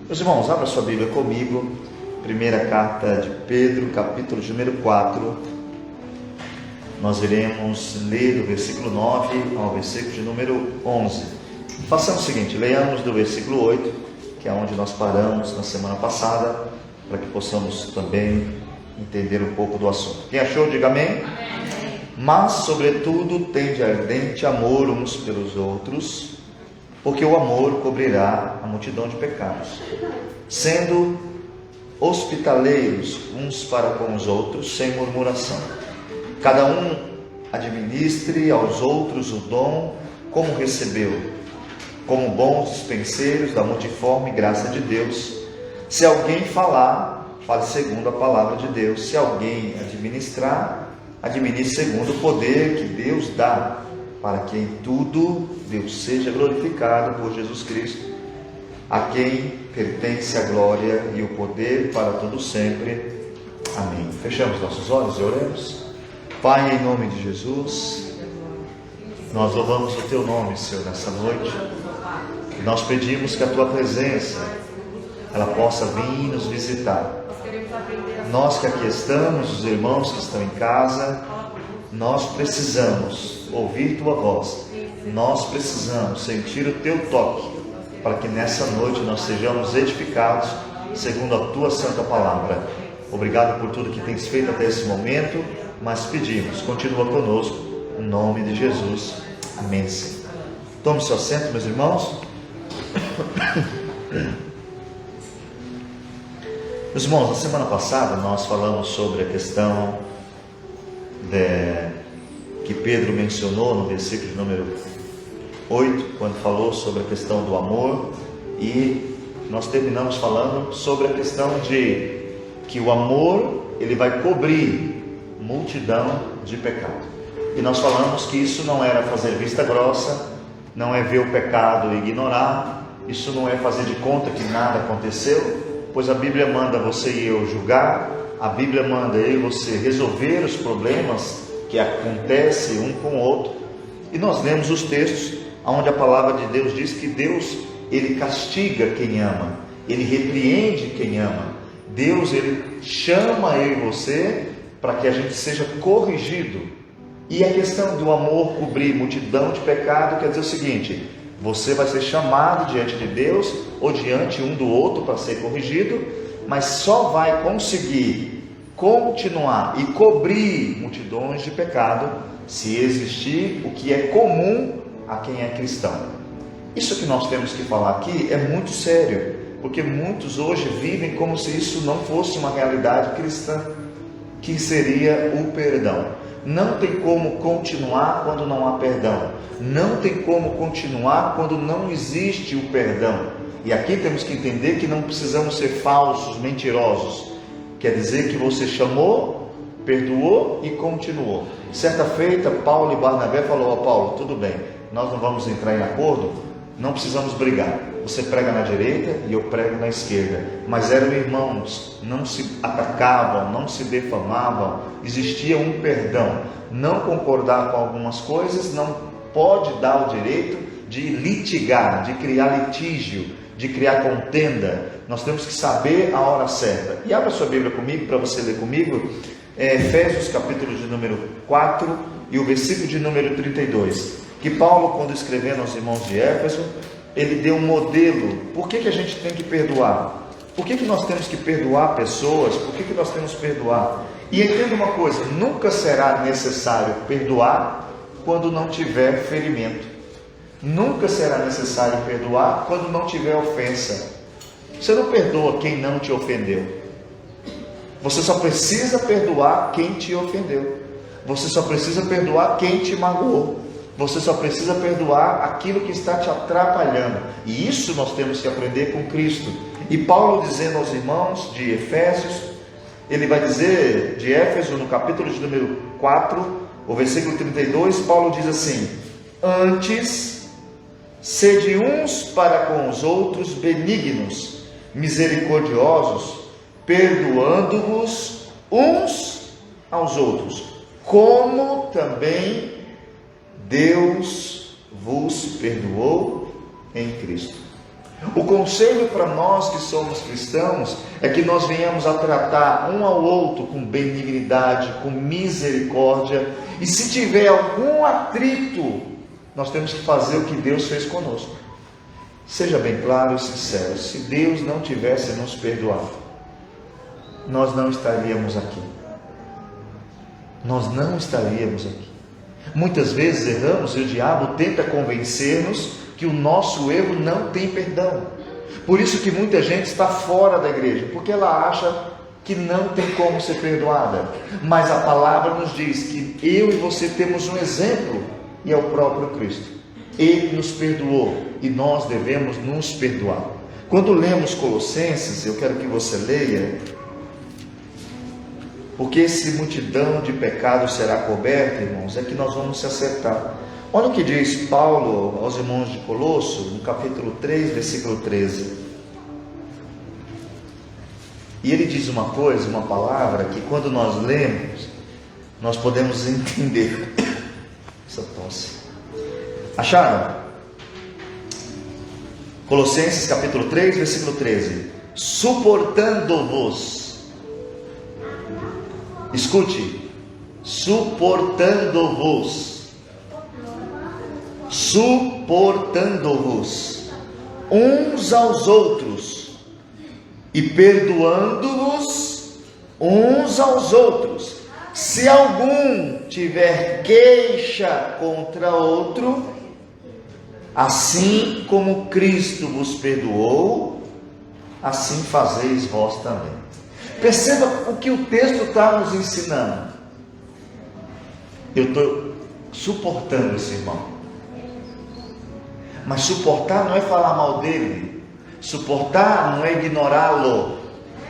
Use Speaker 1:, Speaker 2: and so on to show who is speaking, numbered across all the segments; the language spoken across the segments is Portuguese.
Speaker 1: Meus irmãos, abra sua Bíblia comigo, primeira carta de Pedro, capítulo de número 4, nós iremos ler do versículo 9 ao versículo de número 11. Façamos o seguinte, leiamos do versículo 8, que é onde nós paramos na semana passada, para que possamos também entender um pouco do assunto. Quem achou, diga amém.
Speaker 2: Amém.
Speaker 1: Mas, sobretudo, tende ardente amor uns pelos outros, porque o amor cobrirá a multidão de pecados, sendo hospitaleiros uns para com os outros, sem murmuração. Cada um administre aos outros o dom como recebeu, como bons dispenseiros da multiforme graça de Deus. Se alguém falar, fale segundo a palavra de Deus. Se alguém administrar, administre segundo o poder que Deus dá, para que em tudo Deus seja glorificado por Jesus Cristo, a quem pertence a glória e o poder para todo sempre. Amém. Fechamos nossos olhos e oremos. Pai, em nome de Jesus, nós louvamos o Teu nome, Senhor, nessa noite. Nós pedimos que a Tua presença, ela possa vir nos visitar. Nós que aqui estamos, os irmãos que estão em casa, nós precisamos ouvir Tua voz. Nós precisamos sentir o Teu toque, para que nessa noite nós sejamos edificados segundo a Tua santa palavra. Obrigado por tudo que tens feito até esse momento, mas pedimos, continua conosco, em nome de Jesus. Amém. Tome seu assento, meus irmãos. Meus irmãos, na semana passada nós falamos sobre a questão que Pedro mencionou no versículo de número 8, quando falou sobre a questão do amor, e nós terminamos falando sobre a questão de que o amor, ele vai cobrir multidão de pecado. E nós falamos que isso não era fazer vista grossa, não é ver o pecado e ignorar, isso não é fazer de conta que nada aconteceu, pois a Bíblia manda você e eu julgar, a Bíblia manda eu e você resolver os problemas que acontecem um com o outro. E nós lemos os textos onde a palavra de Deus diz que Deus, ele castiga quem ama, ele repreende quem ama. Deus, ele chama eu e você para que a gente seja corrigido. E a questão do amor cobrir multidão de pecado quer dizer o seguinte: você vai ser chamado diante de Deus ou diante um do outro para ser corrigido, mas só vai conseguir continuar e cobrir multidões de pecado se existir o que é comum a quem é cristão. Isso que nós temos que falar aqui é muito sério, porque muitos hoje vivem como se isso não fosse uma realidade cristã, que seria o perdão. Não tem como continuar quando não há perdão. Não tem como continuar quando não existe o perdão. E aqui temos que entender que não precisamos ser falsos, mentirosos. Quer dizer que você chamou, perdoou e continuou. Certa feita, Paulo e Barnabé falou: Paulo, tudo bem, nós não vamos entrar em acordo, não precisamos brigar. Você prega na direita e eu prego na esquerda. Mas eram irmãos, não se atacavam, não se defamavam, existia um perdão. Não concordar com algumas coisas não pode dar o direito de litigar, de criar litígio, de criar contenda. Nós temos que saber a hora certa. E abra sua Bíblia comigo, para você ler comigo, Efésios capítulo de número 4 e o versículo de número 32. Que Paulo, quando escrevendo aos irmãos de Éfeso, ele deu um modelo. Por que a gente tem que perdoar? Por que nós temos que perdoar pessoas? Por que nós temos que perdoar? E entenda uma coisa: nunca será necessário perdoar quando não tiver ferimento. Nunca será necessário perdoar quando não tiver ofensa. Você não perdoa quem não te ofendeu. Você só precisa perdoar quem te ofendeu. Você só precisa perdoar quem te magoou. Você só precisa perdoar aquilo que está te atrapalhando. E isso nós temos que aprender com Cristo. E Paulo, dizendo aos irmãos de Efésios, ele vai dizer, de Éfeso, no capítulo de número 4, o versículo 32, Paulo diz assim: antes, sede uns para com os outros benignos, misericordiosos, perdoando-vos uns aos outros, como também Deus vos perdoou em Cristo. O conselho para nós que somos cristãos é que nós venhamos a tratar um ao outro com benignidade, com misericórdia, e se tiver algum atrito, nós temos que fazer o que Deus fez conosco. Seja bem claro e sincero, se Deus não tivesse nos perdoado, nós não estaríamos aqui. Nós não estaríamos aqui. Muitas vezes erramos e o diabo tenta convencer-nos que o nosso erro não tem perdão. Por isso que muita gente está fora da igreja, porque ela acha que não tem como ser perdoada. Mas a palavra nos diz que eu e você temos um exemplo, e é o próprio Cristo. Ele nos perdoou e nós devemos nos perdoar. Quando lemos Colossenses, eu quero que você leia, porque se multidão de pecados será coberta, irmãos, é que nós vamos se acertar. Olha o que diz Paulo aos irmãos de Colosso, no capítulo 3, versículo 13. E ele diz uma coisa, uma palavra, que quando nós lemos, nós podemos entender. Essa tosse. Acharam? Colossenses capítulo 3, versículo 13. Suportando-vos. Escute. Suportando-vos. Suportando-vos uns aos outros e perdoando-vos uns aos outros, se algum tiver queixa contra outro, assim como Cristo vos perdoou, assim fazeis vós também. Perceba o que o texto está nos ensinando. Eu estou suportando esse irmão. Mas suportar não é falar mal dele. Suportar não é ignorá-lo.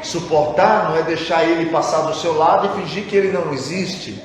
Speaker 1: Suportar não é deixar ele passar do seu lado e fingir que ele não existe.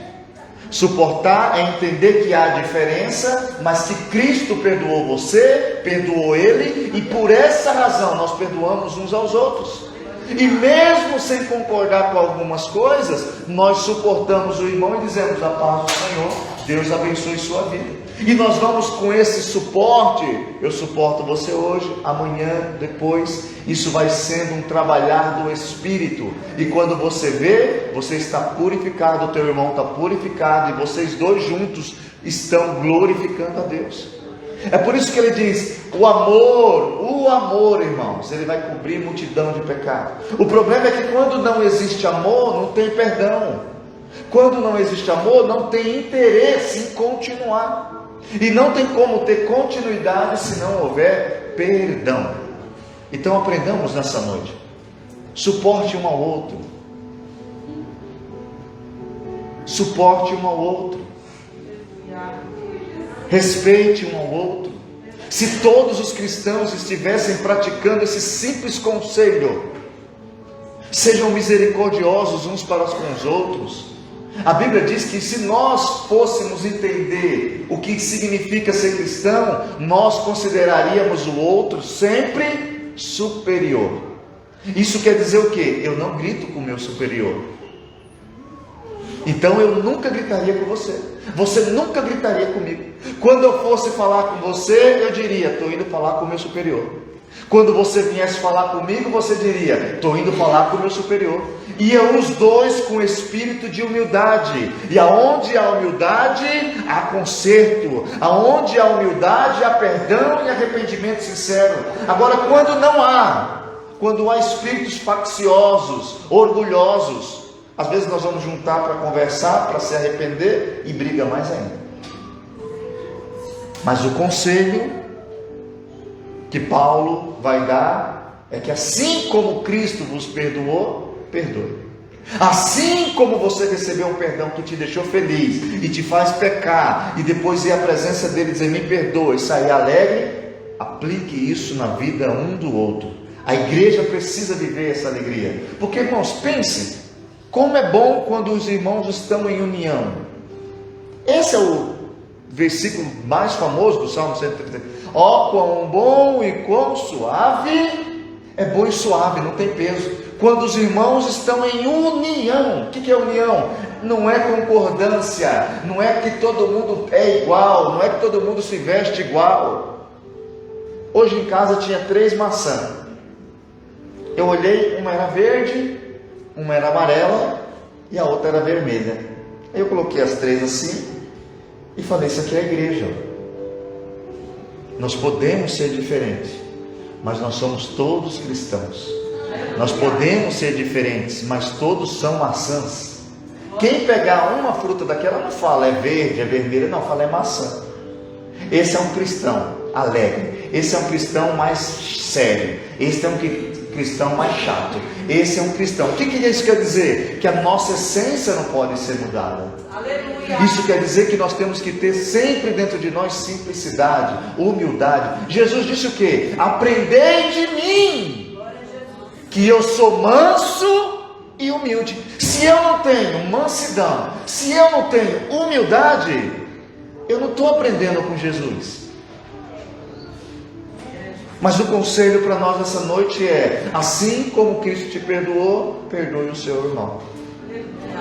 Speaker 1: Suportar é entender que há diferença, mas que Cristo perdoou você, perdoou ele, e por essa razão nós perdoamos uns aos outros. E mesmo sem concordar com algumas coisas, nós suportamos o irmão e dizemos: a paz do Senhor, Deus abençoe sua vida. E nós vamos com esse suporte. Eu suporto você hoje, amanhã, depois. Isso vai sendo um trabalhar do Espírito. E quando você vê, você está purificado, o teu irmão está purificado, e vocês dois juntos estão glorificando a Deus. É por isso que ele diz: o amor, irmãos, ele vai cobrir multidão de pecados. O problema é que quando não existe amor, não tem perdão. Quando não existe amor, não tem interesse em continuar. E não tem como ter continuidade se não houver perdão. Então aprendamos nessa noite. Suporte um ao outro. Suporte um ao outro. Respeite um ao outro. Se todos os cristãos estivessem praticando esse simples conselho, sejam misericordiosos uns para com os outros. A Bíblia diz que se nós fôssemos entender o que significa ser cristão, nós consideraríamos o outro sempre superior. Isso quer dizer o quê? Eu não grito com o meu superior. Então eu nunca gritaria com você. Você nunca gritaria comigo. Quando eu fosse falar com você, eu diria: estou indo falar com o meu superior. Quando você viesse falar comigo, você diria: estou indo falar com o meu superior. Iam os dois com espírito de humildade. E aonde há humildade, há conserto. Aonde há humildade, há perdão e arrependimento sincero. Agora, quando há espíritos facciosos, orgulhosos, às vezes nós vamos juntar para conversar, para se arrepender, e briga mais ainda. Mas o conselho que Paulo vai dar é que assim como Cristo vos perdoou, perdoe. Assim como você recebeu um perdão que te deixou feliz e te faz pecar, e depois ir à presença dele e dizer: me perdoe, e sair alegre, aplique isso na vida um do outro. A igreja precisa viver essa alegria. Porque, irmãos, pensem como é bom quando os irmãos estão em união. Esse é o versículo mais famoso do Salmo 133. Ó, quão bom e quão suave. É bom e suave, não tem peso. Quando os irmãos estão em união. O que é união? Não é concordância, não é que todo mundo é igual, não é que todo mundo se veste igual. Hoje em casa tinha 3 maçãs. Eu olhei, uma era verde, uma era amarela e a outra era vermelha. Aí eu coloquei as 3 assim e falei, isso aqui é a igreja. Nós podemos ser diferentes, mas nós somos todos cristãos. Nós podemos ser diferentes, mas todos são maçãs. Quem pegar uma fruta daquela não fala é verde, é vermelha, não, fala é maçã. Esse é um cristão alegre, esse é um cristão mais sério, esse é um cristão mais chato, esse é um cristão. O que isso quer dizer? Que a nossa essência não pode ser mudada. Aleluia. Isso quer dizer que nós temos que ter sempre dentro de nós simplicidade, humildade. Jesus disse o quê? Aprendei de mim, que eu sou manso e humilde. Se eu não tenho mansidão, se eu não tenho humildade, eu não estou aprendendo com Jesus. Mas o conselho para nós essa noite é: assim como Cristo te perdoou, perdoe o seu irmão.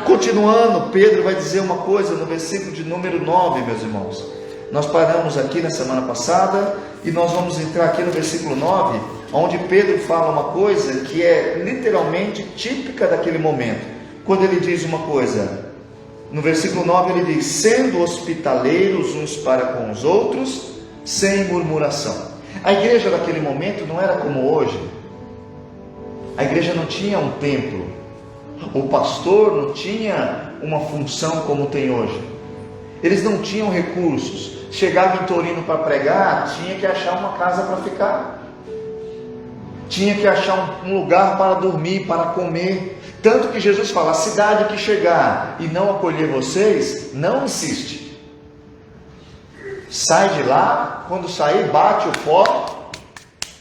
Speaker 1: Continuando, Pedro vai dizer uma coisa no versículo de número 9, meus irmãos. Nós paramos aqui na semana passada e nós vamos entrar aqui no versículo 9, onde Pedro fala uma coisa que é literalmente típica daquele momento. Quando ele diz uma coisa, no versículo 9 ele diz: sendo hospitaleiros uns para com os outros, sem murmuração. A igreja daquele momento não era como hoje. A igreja não tinha um templo, o pastor não tinha uma função como tem hoje. Eles não tinham recursos. Chegava em Torino para pregar, tinha que achar uma casa para ficar, tinha que achar um lugar para dormir, para comer. Tanto que Jesus fala: a cidade que chegar e não acolher vocês, não insiste. Sai de lá, quando sair, bate o pó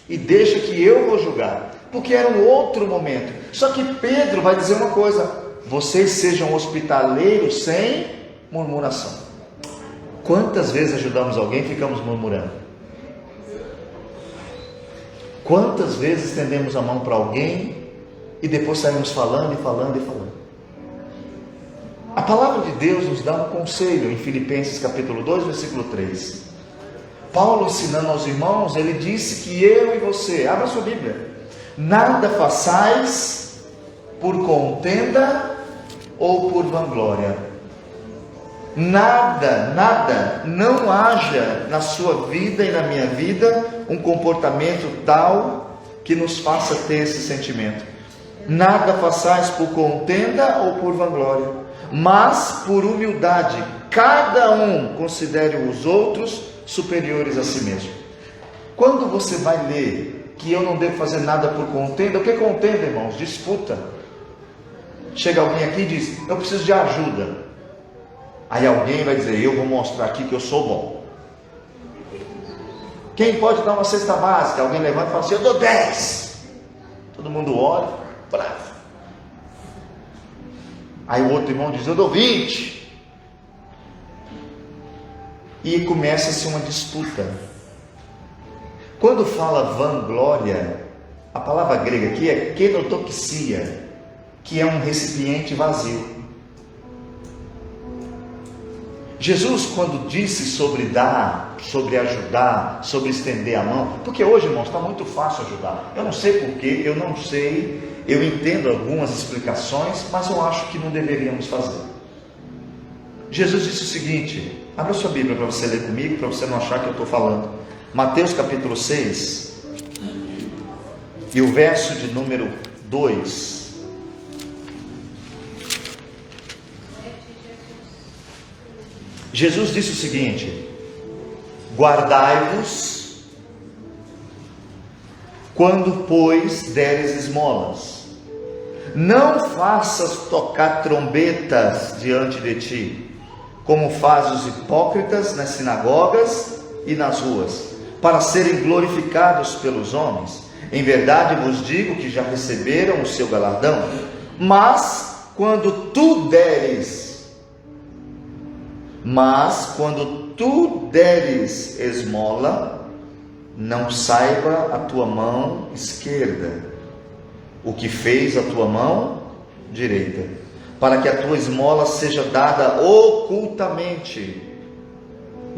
Speaker 1: e deixa que eu vou julgar. Porque era um outro momento. Só que Pedro vai dizer uma coisa: vocês sejam hospitaleiros sem murmuração. Quantas vezes ajudamos alguém e ficamos murmurando? Quantas vezes estendemos a mão para alguém e depois saímos falando e falando e falando? A palavra de Deus nos dá um conselho em Filipenses capítulo 2, versículo 3. Paulo, ensinando aos irmãos, ele disse que eu e você, abra sua Bíblia, nada façais por contenda ou por vanglória. Nada, não haja na sua vida e na minha vida um comportamento tal que nos faça ter esse sentimento. Nada façais por contenda ou por vanglória, mas por humildade, cada um considere os outros superiores a si mesmo. Quando você vai ler que eu não devo fazer nada por contenda, o que é contenda, irmãos? Disputa. Chega alguém aqui e diz: eu preciso de ajuda. Aí alguém vai dizer: eu vou mostrar aqui que eu sou bom. Quem pode dar uma cesta básica? Alguém levanta e fala assim: eu dou 10. Todo mundo olha, bravo. Aí o outro irmão diz: eu dou 20. E começa-se uma disputa. Quando fala vanglória, a palavra grega aqui é kenotoxia, que é um recipiente vazio. Jesus, quando disse sobre dar, sobre ajudar, sobre estender a mão, porque hoje, irmãos, está muito fácil ajudar. Eu não sei porquê, eu não sei, eu entendo algumas explicações, mas eu acho que não deveríamos fazer. Jesus disse o seguinte, abra sua Bíblia para você ler comigo, para você não achar que eu estou falando. Mateus capítulo 6, e o verso de número 2. Jesus disse o seguinte: guardai-vos quando, pois, deres esmolas. Não faças tocar trombetas diante de ti, como fazem os hipócritas nas sinagogas e nas ruas, para serem glorificados pelos homens. Em verdade vos digo que já receberam o seu galardão. Mas quando tu deres esmola, não saiba a tua mão esquerda o que fez a tua mão direita, para que a tua esmola seja dada ocultamente,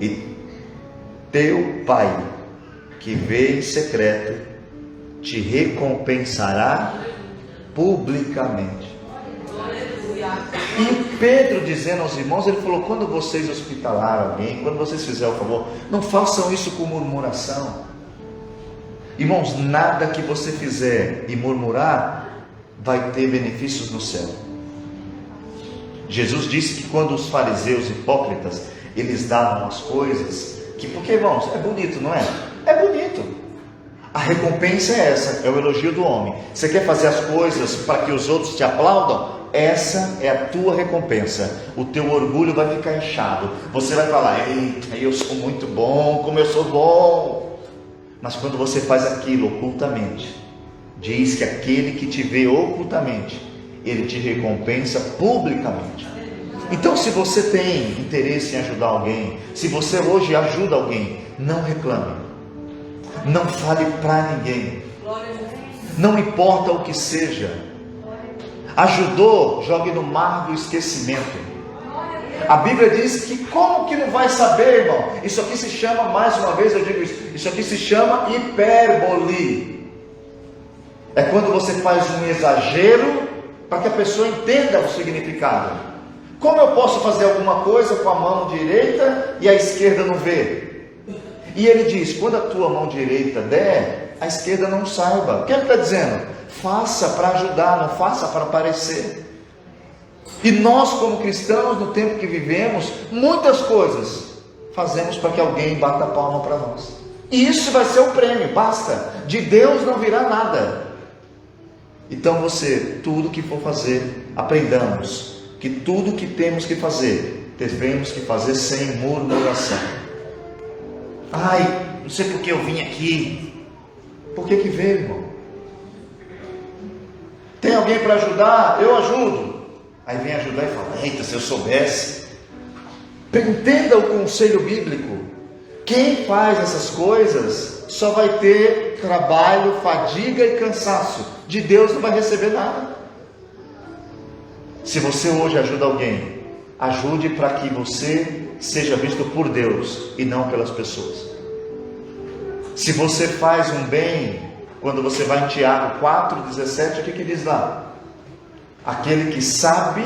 Speaker 1: e teu Pai, que vê em secreto te recompensará publicamente. E Pedro dizendo aos irmãos, ele falou: quando vocês hospitalarem alguém, quando vocês fizerem o favor, não façam isso com murmuração. Irmãos, nada que você fizer e murmurar vai ter benefícios no céu. Jesus disse que quando os fariseus hipócritas, eles davam as coisas, porque irmãos, é bonito, não é? É bonito. A recompensa é essa, é o elogio do homem. Você quer fazer as coisas para que os outros te aplaudam? Essa é a tua recompensa. O teu orgulho vai ficar inchado. Você vai falar: ei, eu sou muito bom, como eu sou bom. Mas quando você faz aquilo ocultamente, diz que aquele que te vê ocultamente, ele te recompensa publicamente. Então, se você tem interesse em ajudar alguém, se você hoje ajuda alguém, não reclame, não fale para ninguém, não importa o que seja. Ajudou, jogue no mar do esquecimento. A Bíblia diz que como que não vai saber, irmão? Isso aqui se chama, mais uma vez eu digo isso aqui se chama hipérbole. É quando você faz um exagero para que a pessoa entenda o significado. Como eu posso fazer alguma coisa com a mão direita e a esquerda não vê? E ele diz: quando a tua mão direita der, a esquerda não saiba. O que ele está dizendo? Faça para ajudar, não faça para aparecer. E nós, como cristãos, no tempo que vivemos, muitas coisas fazemos para que alguém bata a palma para nós. E isso vai ser o prêmio, basta. De Deus não virá nada. Então você, tudo que for fazer, aprendamos que tudo que temos que fazer, devemos que fazer sem murmuração. Ai, não sei por que eu vim aqui. Por que veio, irmão? Tem alguém para ajudar? Eu ajudo. Aí vem ajudar e fala: eita, se eu soubesse. Entenda o conselho bíblico. Quem faz essas coisas só vai ter trabalho, fadiga e cansaço. De Deus não vai receber nada. Se você hoje ajuda alguém, ajude para que você seja visto por Deus e não pelas pessoas. Se você faz um bem, quando você vai em Tiago 4,17, o que diz lá? Aquele que sabe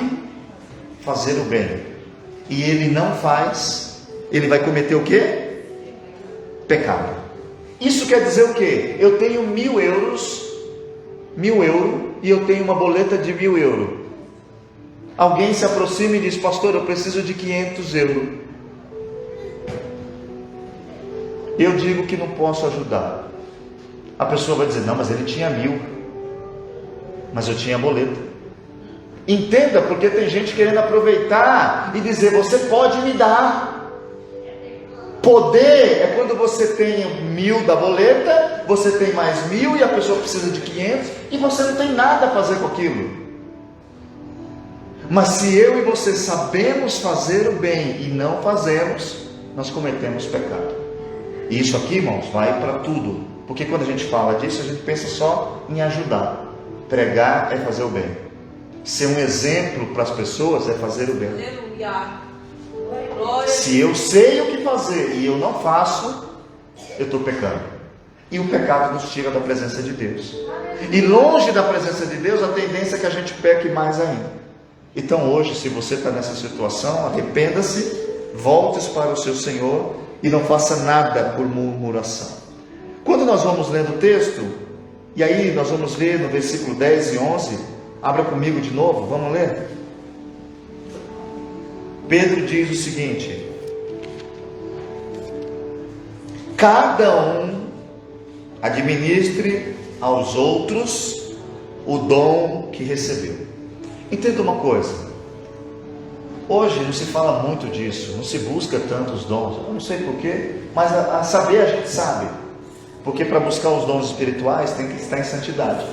Speaker 1: fazer o bem e ele não faz, ele vai cometer o quê? Pecado. Isso quer dizer o quê? Eu tenho 1.000 euros, 1.000 euros, e eu tenho uma boleta de 1.000 euros. Alguém se aproxima e diz: pastor, eu preciso de 500 euros. Eu digo que não posso ajudar. A pessoa vai dizer: não, mas ele tinha 1.000, mas eu tinha a boleta. Entenda, porque tem gente querendo aproveitar e dizer: você pode me dar. Poder é quando você tem 1.000 da boleta, você tem mais 1.000 e a pessoa precisa de 500 e você não tem nada a fazer com aquilo. Mas se eu e você sabemos fazer o bem e não fazemos, nós cometemos pecado. E isso aqui, irmãos, vai para tudo. Porque quando a gente fala disso, a gente pensa só em ajudar. Pregar é fazer o bem. Ser um exemplo para as pessoas é fazer o bem. Se eu sei o que fazer e eu não faço, eu estou pecando. E o pecado nos tira da presença de Deus. E longe da presença de Deus, a tendência é que a gente peque mais ainda. Então hoje, se você está nessa situação, arrependa-se, volte para o seu Senhor e não faça nada por murmuração. Quando nós vamos lendo o texto, e aí nós vamos ver no versículo 10 e 11, abra comigo de novo, vamos ler. Pedro diz o seguinte: cada um administre aos outros o dom que recebeu. Entenda uma coisa, hoje não se fala muito disso, não se busca tanto os dons, eu não sei porquê, mas a saber a gente sabe, porque para buscar os dons espirituais tem que estar em santidade.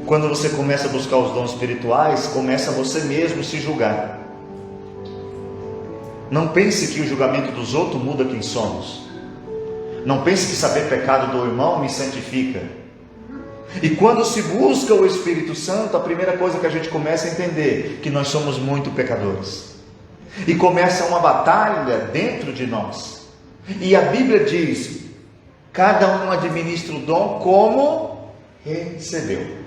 Speaker 1: Quando você começa a buscar os dons espirituais, começa você mesmo se julgar. Não pense que o julgamento dos outros muda quem somos. Não pense que saber pecado do irmão me santifica. E quando se busca o Espírito Santo, a primeira coisa que a gente começa a entender, que nós somos muito pecadores. E começa uma batalha dentro de nós. E a Bíblia diz: cada um administra o dom como recebeu.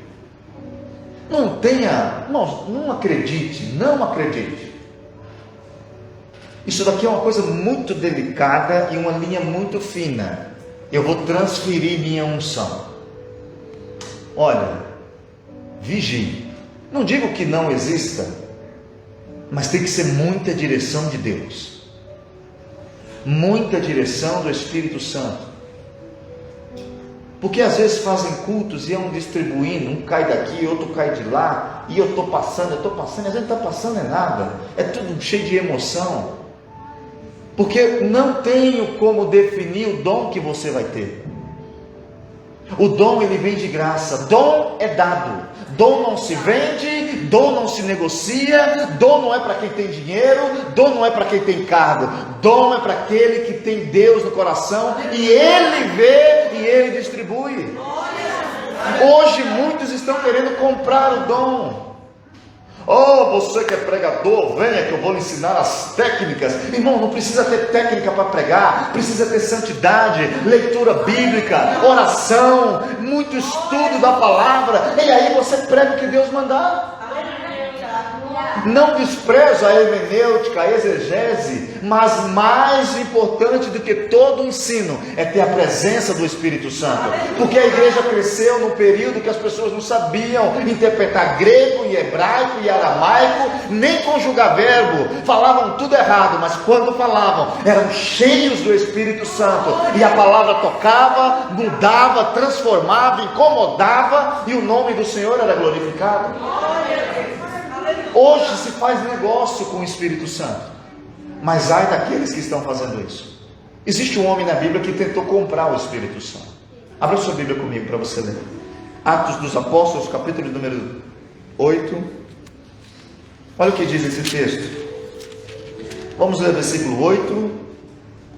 Speaker 1: Não acredite. Isso daqui é uma coisa muito delicada e uma linha muito fina. Eu vou transferir minha unção. Olha, vigie. Não digo que não exista, mas tem que ser muita direção de Deus, muita direção do Espírito Santo. Porque às vezes fazem cultos e é um distribuindo, um cai daqui, outro cai de lá, e eu estou passando, e às vezes não está passando nada, é tudo cheio de emoção, porque não tenho como definir o dom que você vai ter. O dom, ele vem de graça. Dom é dado. Dom não se vende, dom não se negocia, dom não é para quem tem dinheiro, dom não é para quem tem cargo. Dom é para aquele que tem Deus no coração e ele vê e ele distribui. Hoje muitos estão querendo comprar o dom. Oh, você que é pregador, venha que eu vou lhe ensinar as técnicas. Irmão, não precisa ter técnica para pregar, precisa ter santidade, leitura bíblica, oração, muito estudo da palavra, e aí você prega o que Deus mandar. Não despreza a hermenêutica, a exegese, mas mais importante do que todo o ensino é ter a presença do Espírito Santo, porque a igreja cresceu num período que as pessoas não sabiam interpretar grego e hebraico e aramaico, nem conjugar verbo, falavam tudo errado, mas quando falavam, eram cheios do Espírito Santo, e a palavra tocava, mudava, transformava, incomodava, e o nome do Senhor era glorificado. Hoje se faz negócio com o Espírito Santo, mas ai daqueles que estão fazendo isso. Existe um homem na Bíblia que tentou comprar o Espírito Santo. Abra sua Bíblia comigo para você ler. Atos dos Apóstolos, capítulo número 8. Olha o que diz esse texto. Vamos ler o versículo 8,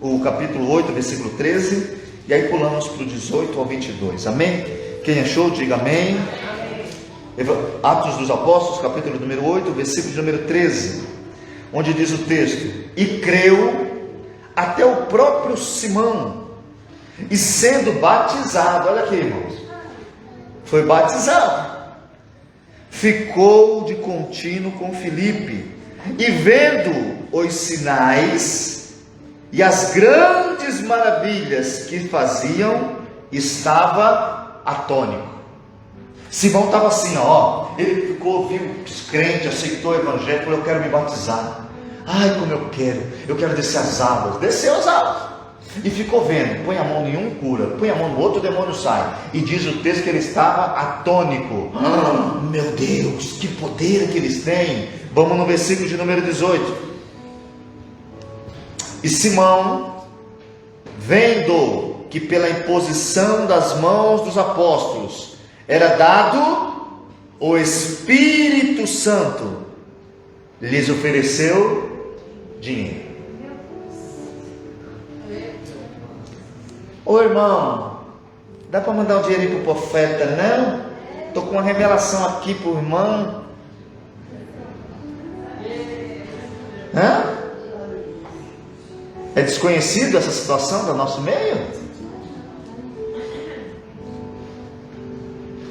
Speaker 1: o capítulo 8, versículo 13, e aí pulamos para o 18 ao 22. Amém? Quem achou, diga amém. Atos dos Apóstolos, capítulo número 8, versículo número 13, onde diz o texto: e creu até o próprio Simão, e sendo batizado, olha aqui, irmãos, foi batizado, ficou de contínuo com Filipe, e vendo os sinais e as grandes maravilhas que faziam, estava atônito. Simão estava assim, ele ficou, viu os crentes, aceitou o evangelho, falou: eu quero me batizar. Ai, como eu quero descer as águas. Desceu as águas e ficou vendo, põe a mão em um, cura, põe a mão no outro, o demônio sai. E diz o texto que ele estava atônico. Meu Deus, que poder que eles têm. Vamos no versículo de número 18. E Simão, vendo que pela imposição das mãos dos apóstolos era dado o Espírito Santo, lhes ofereceu dinheiro. Ô irmão, dá para mandar um dinheirinho para o profeta? Não? Estou com uma revelação aqui para o irmão. É desconhecido essa situação do nosso meio?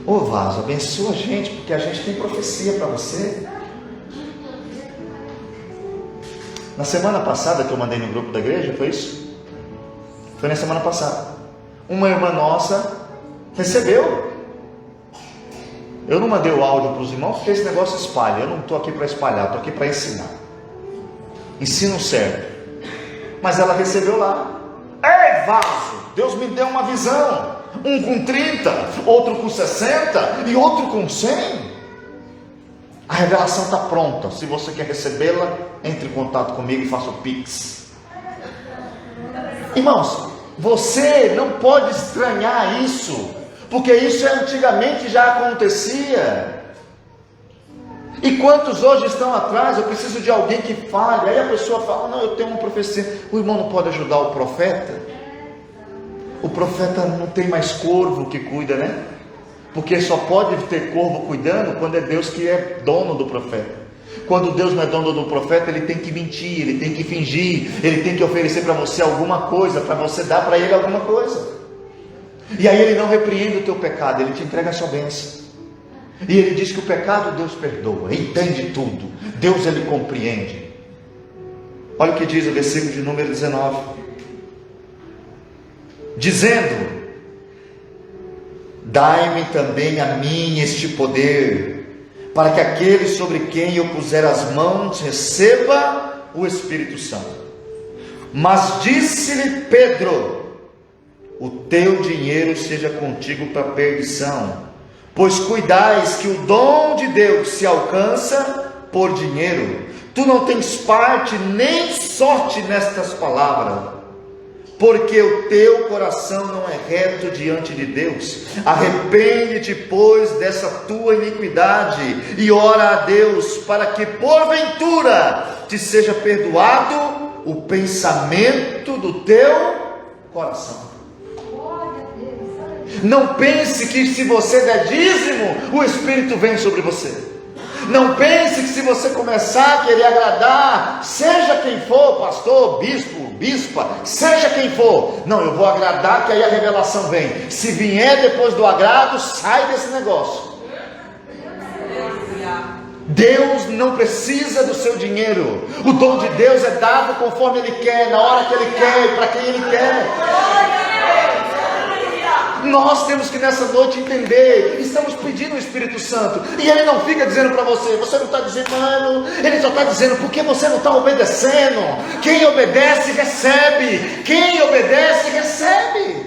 Speaker 1: Ô vaso, abençoa a gente, porque a gente tem profecia para você. Na semana passada que eu mandei no grupo da igreja, foi isso? Foi na semana passada. Uma irmã nossa recebeu. Eu não mandei o áudio para os irmãos, porque esse negócio espalha. Eu não estou aqui para espalhar, estou aqui para ensinar. Ensino certo. Mas ela recebeu lá. Ei, vaso, Deus me deu uma visão. Um com 30, outro com 60 e outro com 100. A revelação está pronta. Se você quer recebê-la, entre em contato comigo e faça o Pix. Irmãos, você não pode estranhar isso, porque isso antigamente já acontecia. E quantos hoje estão atrás? Eu preciso de alguém que fale. Aí a pessoa fala: não, eu tenho uma profecia. O irmão não pode ajudar o profeta? O profeta não tem mais corvo que cuida, né? Porque só pode ter corvo cuidando quando é Deus que é dono do profeta. Quando Deus não é dono do profeta, ele tem que mentir, ele tem que fingir, ele tem que oferecer para você alguma coisa, para você dar para ele alguma coisa. E aí ele não repreende o teu pecado, ele te entrega a sua bênção. E ele diz que o pecado Deus perdoa, entende tudo, Deus ele compreende. Olha o que diz o versículo de número 19, dizendo: dai-me também a mim este poder, para que aquele sobre quem eu puser as mãos receba o Espírito Santo. Mas disse-lhe Pedro: o teu dinheiro seja contigo para perdição, pois cuidais que o dom de Deus se alcança por dinheiro. Tu não tens parte nem sorte nestas palavras, porque o teu coração não é reto diante de Deus. Arrepende-te, pois, dessa tua iniquidade, e ora a Deus, para que porventura te seja perdoado o pensamento do teu coração. Não pense que se você der dízimo, o Espírito vem sobre você. Não pense que se você começar a querer agradar, seja quem for, pastor, bispo, bispa, seja quem for, não, eu vou agradar, que aí a revelação vem. Se vier depois do agrado, sai desse negócio. Deus não precisa do seu dinheiro. O dom de Deus é dado conforme Ele quer, na hora que Ele quer e para quem Ele quer. Nós temos que nessa noite entender, estamos pedindo o Espírito Santo, e Ele não fica dizendo para você, você não está dizendo, mano, Ele só está dizendo, porque você não está obedecendo. Quem obedece, recebe. Quem obedece, recebe.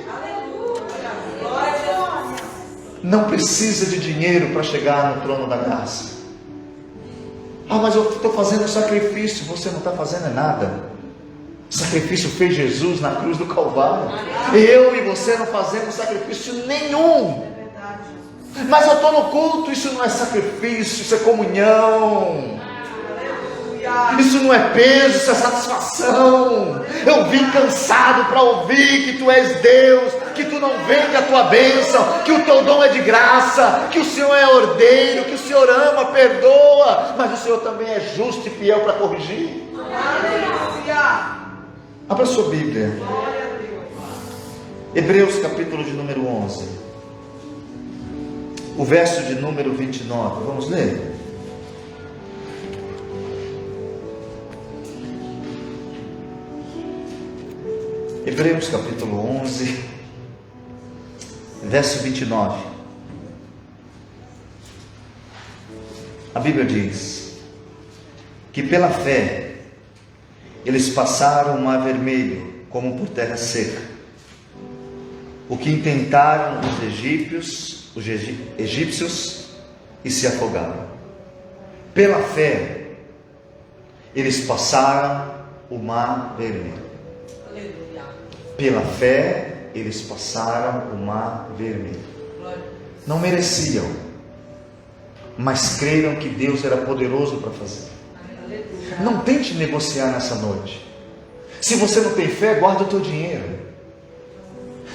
Speaker 1: Não precisa de dinheiro para chegar no trono da graça. Ah, mas eu estou fazendo sacrifício. Você não está fazendo nada. Sacrifício fez Jesus na cruz do Calvário. Eu e você não fazemos sacrifício nenhum. Mas eu estou no culto. Isso não é sacrifício, isso é comunhão. Isso não é peso, isso é satisfação. Eu vim cansado para ouvir que tu és Deus, que tu não vende a tua bênção, que o teu dom é de graça, que o Senhor é ordeiro, que o Senhor ama, perdoa, mas o Senhor também é justo e fiel para corrigir. Abra sua Bíblia, Hebreus capítulo de número 11, o verso de número 29, vamos ler? Hebreus capítulo 11, verso 29, a Bíblia diz que pela fé eles passaram o mar vermelho como por terra seca, o que intentaram os egípcios e se afogaram. Pela fé eles passaram o mar vermelho. Pela fé eles passaram o mar vermelho. Não mereciam, mas creram que Deus era poderoso para fazer. Não tente negociar nessa noite. Se você não tem fé, guarda o teu dinheiro.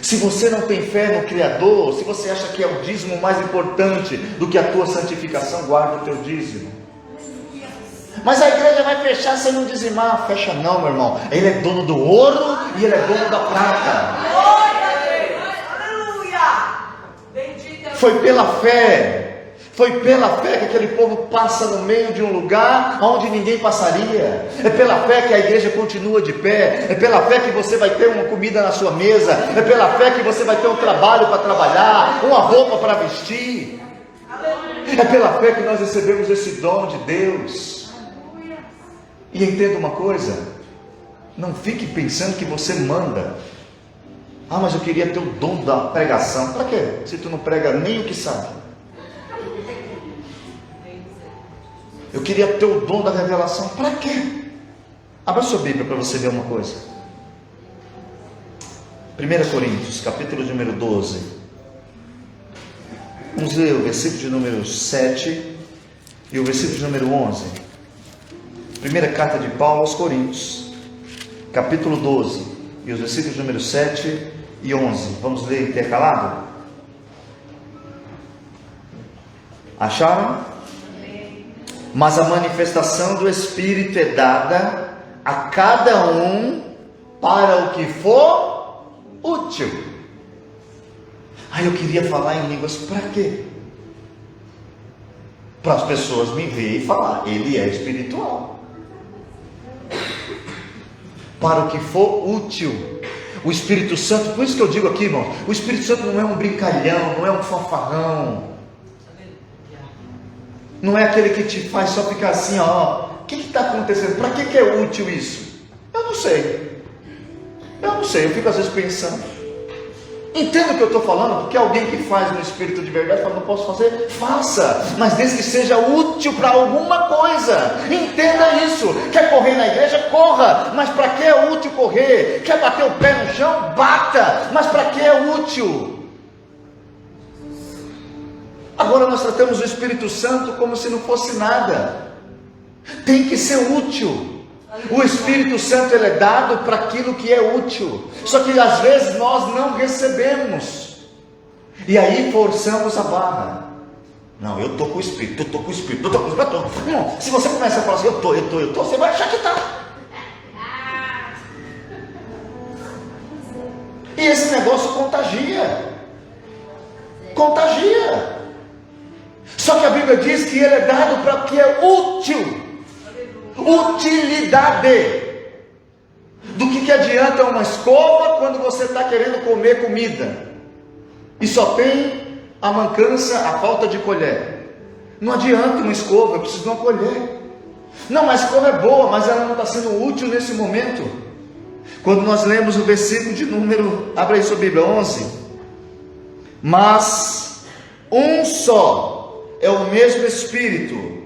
Speaker 1: Se você não tem fé no Criador, se você acha que é o dízimo mais importante do que a tua santificação, guarda o teu dízimo. Mas a igreja vai fechar se não dizimar. Fecha não, meu irmão. Ele é dono do ouro e Ele é dono da prata. Foi pela fé. Foi pela fé que aquele povo passa no meio de um lugar onde ninguém passaria. É pela fé que a igreja continua de pé. É pela fé que você vai ter uma comida na sua mesa. É pela fé que você vai ter um trabalho para trabalhar, uma roupa para vestir. É pela fé que nós recebemos esse dom de Deus. E entenda uma coisa, não fique pensando que você manda. Ah, mas eu queria ter o dom da pregação. Para quê? Se tu não prega nem o que sabe. Eu queria ter o dom da revelação. Para quê? Abra sua Bíblia para você ver uma coisa. 1 Coríntios, capítulo de número 12. Vamos ler o versículo de número 7 e o versículo de número 11. Primeira carta de Paulo aos Coríntios, capítulo 12, e os versículos de número 7 e 11. Vamos ler intercalado? Acharam? Mas a manifestação do Espírito é dada a cada um para o que for útil. Eu queria falar em línguas para quê? Para as pessoas me verem e falar, ele é espiritual. Para o que for útil. O Espírito Santo, por isso que eu digo aqui, irmão, o Espírito Santo não é um brincalhão, não é um fanfarrão. Não é aquele que te faz só ficar assim, ó, o que está acontecendo? Para que é útil isso? Eu não sei, eu fico às vezes pensando. Entendo o que eu estou falando, porque alguém que faz no Espírito de verdade fala, não posso fazer, faça, mas desde que seja útil para alguma coisa. Entenda isso. Quer correr na igreja? Corra, mas para que é útil correr? Quer bater o pé no chão? Bata, mas para que é útil? Agora nós tratamos o Espírito Santo como se não fosse nada. Tem que ser útil. O Espírito Santo ele é dado para aquilo que é útil. Só que às vezes nós não recebemos. E aí forçamos a barra. Não, eu estou com o Espírito, eu estou com o Espírito, eu estou com o Espírito. Não, se você começa a falar assim, eu estou, você vai achar que está. E esse negócio contagia. Contagia. Só que a Bíblia diz que ele é dado para o que é útil. Utilidade. Do que adianta uma escova quando você está querendo comer comida e só tem a mancança, a falta de colher? Não adianta uma escova, eu preciso de uma colher. Não, mas a escova é boa, mas ela não está sendo útil nesse momento. Quando nós lemos o versículo de número, abre aí sua Bíblia, 11. Mas um só é o mesmo Espírito.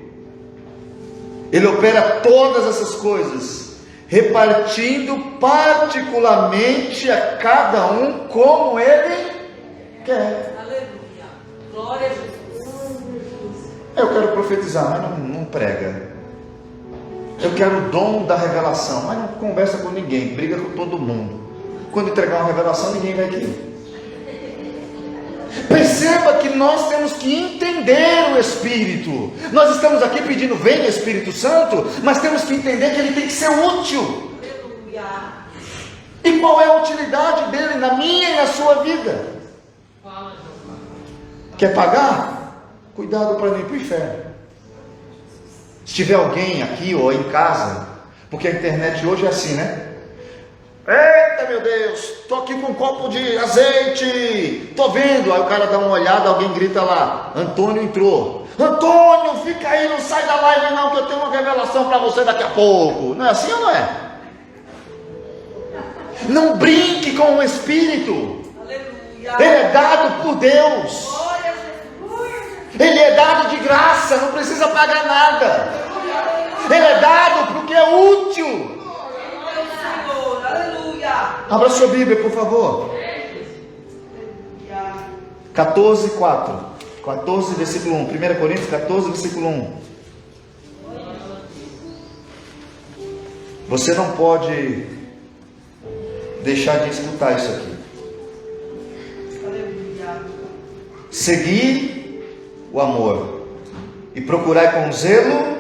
Speaker 1: Ele opera todas essas coisas, repartindo particularmente a cada um como ele quer.
Speaker 2: Aleluia. Glória a Jesus.
Speaker 1: Eu quero profetizar, mas não prega. Eu quero o dom da revelação, mas não conversa com ninguém, briga com todo mundo. Quando entregar uma revelação, ninguém vai querer. Perceba que nós temos que entender o Espírito. Nós estamos aqui pedindo, vem Espírito Santo, mas temos que entender que ele tem que ser útil.
Speaker 2: Aleluia.
Speaker 1: E qual é a utilidade dele na minha e na sua vida? Quer pagar? Cuidado para não ir para o inferno. Se tiver alguém aqui ou em casa, porque a internet hoje é assim, né? Eita meu Deus, estou aqui com um copo de azeite, estou vendo. Aí o cara dá uma olhada, alguém grita lá, Antônio entrou. Antônio, fica aí, não sai da live não, que eu tenho uma revelação para você daqui a pouco. Não é assim ou não é? Não brinque com o Espírito.
Speaker 2: Aleluia.
Speaker 1: Ele é dado por Deus.
Speaker 2: Glória a Jesus.
Speaker 1: Ele é dado de graça, não precisa pagar nada. Ele é dado porque é útil. Abra sua Bíblia, por favor. 14, 4. 14, versículo 1. 1 Coríntios 14, versículo 1. Você não pode deixar de escutar isso aqui. Seguir o amor e procurar com zelo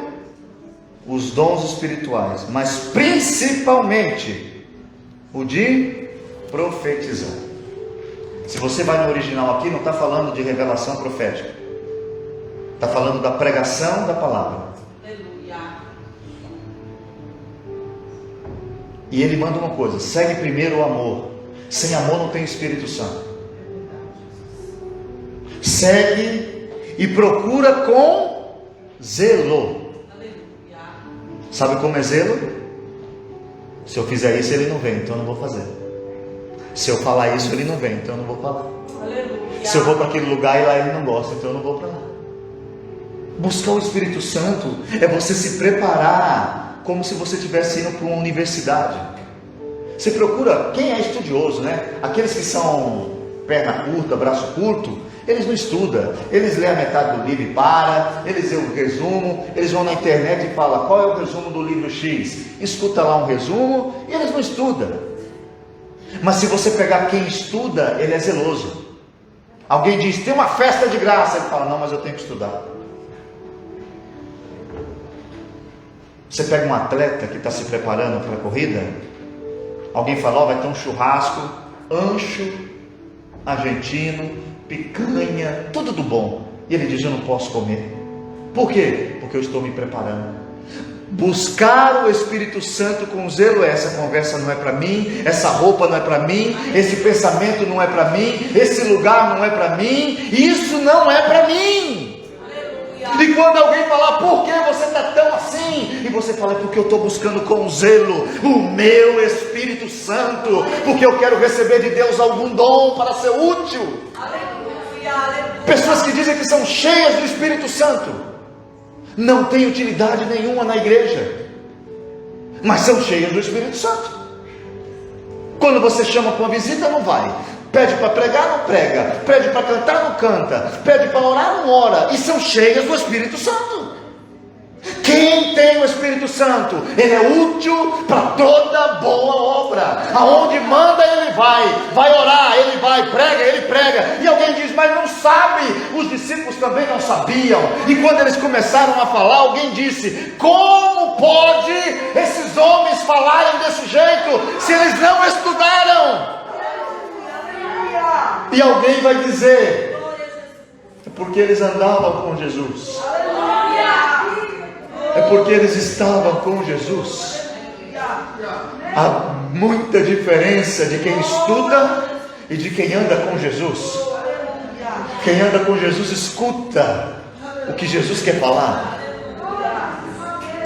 Speaker 1: os dons espirituais, mas principalmente o de profetizar. Se você vai no original aqui, não está falando de revelação profética, está falando da pregação da palavra.
Speaker 2: Aleluia.
Speaker 1: E ele manda uma coisa: segue primeiro o amor. Sem amor não tem Espírito Santo. Segue e procura com zelo.
Speaker 2: Aleluia.
Speaker 1: Sabe como é zelo? Se eu fizer isso, ele não vem, então eu não vou fazer. Se eu falar isso, ele não vem, então eu não vou falar.
Speaker 2: Aleluia.
Speaker 1: Se eu vou para aquele lugar e lá ele não gosta, então eu não vou para lá. Buscar o Espírito Santo é você se preparar como se você estivesse indo para uma universidade. Você procura, quem é estudioso, né? Aqueles que são perna curta, braço curto, eles não estudam, eles lêem a metade do livro e param, eles lêem o resumo, eles vão na internet e falam, qual é o resumo do livro X? Escuta lá um resumo e eles não estudam. Mas se você pegar quem estuda, ele é zeloso. Alguém diz, tem uma festa de graça, ele fala, não, mas eu tenho que estudar. Você pega um atleta que está se preparando para a corrida, alguém fala, vai ter um churrasco, ancho, argentino, picanha, tudo do bom. E ele diz, eu não posso comer. Por quê? Porque eu estou me preparando. Buscar o Espírito Santo com zelo, essa conversa não é para mim, essa roupa não é para mim, esse pensamento não é para mim, esse lugar não é para mim, isso não é para mim. E quando alguém falar, por que você está tão assim? E você fala, porque eu estou buscando com zelo o meu Espírito Santo, porque eu quero receber de Deus algum dom para ser útil. Pessoas que dizem que são cheias do Espírito Santo não tem utilidade nenhuma na igreja, mas são cheias do Espírito Santo. Quando você chama para uma visita, não vai. Pede para pregar, não prega. Pede para cantar, não canta. Pede para orar, não ora. E são cheias do Espírito Santo. Quem tem o Espírito Santo, ele é útil para toda boa obra. Aonde manda ele vai orar, ele vai, prega, ele prega. E alguém diz, mas não sabe. Os discípulos também não sabiam. E quando eles começaram a falar, alguém disse, como pode esses homens falarem desse jeito, se eles não estudaram? E alguém vai dizer, é porque eles andavam com Jesus. É porque eles estavam com Jesus. Há muita diferença de quem estuda e de quem anda com Jesus. Quem anda com Jesus escuta o que Jesus quer falar.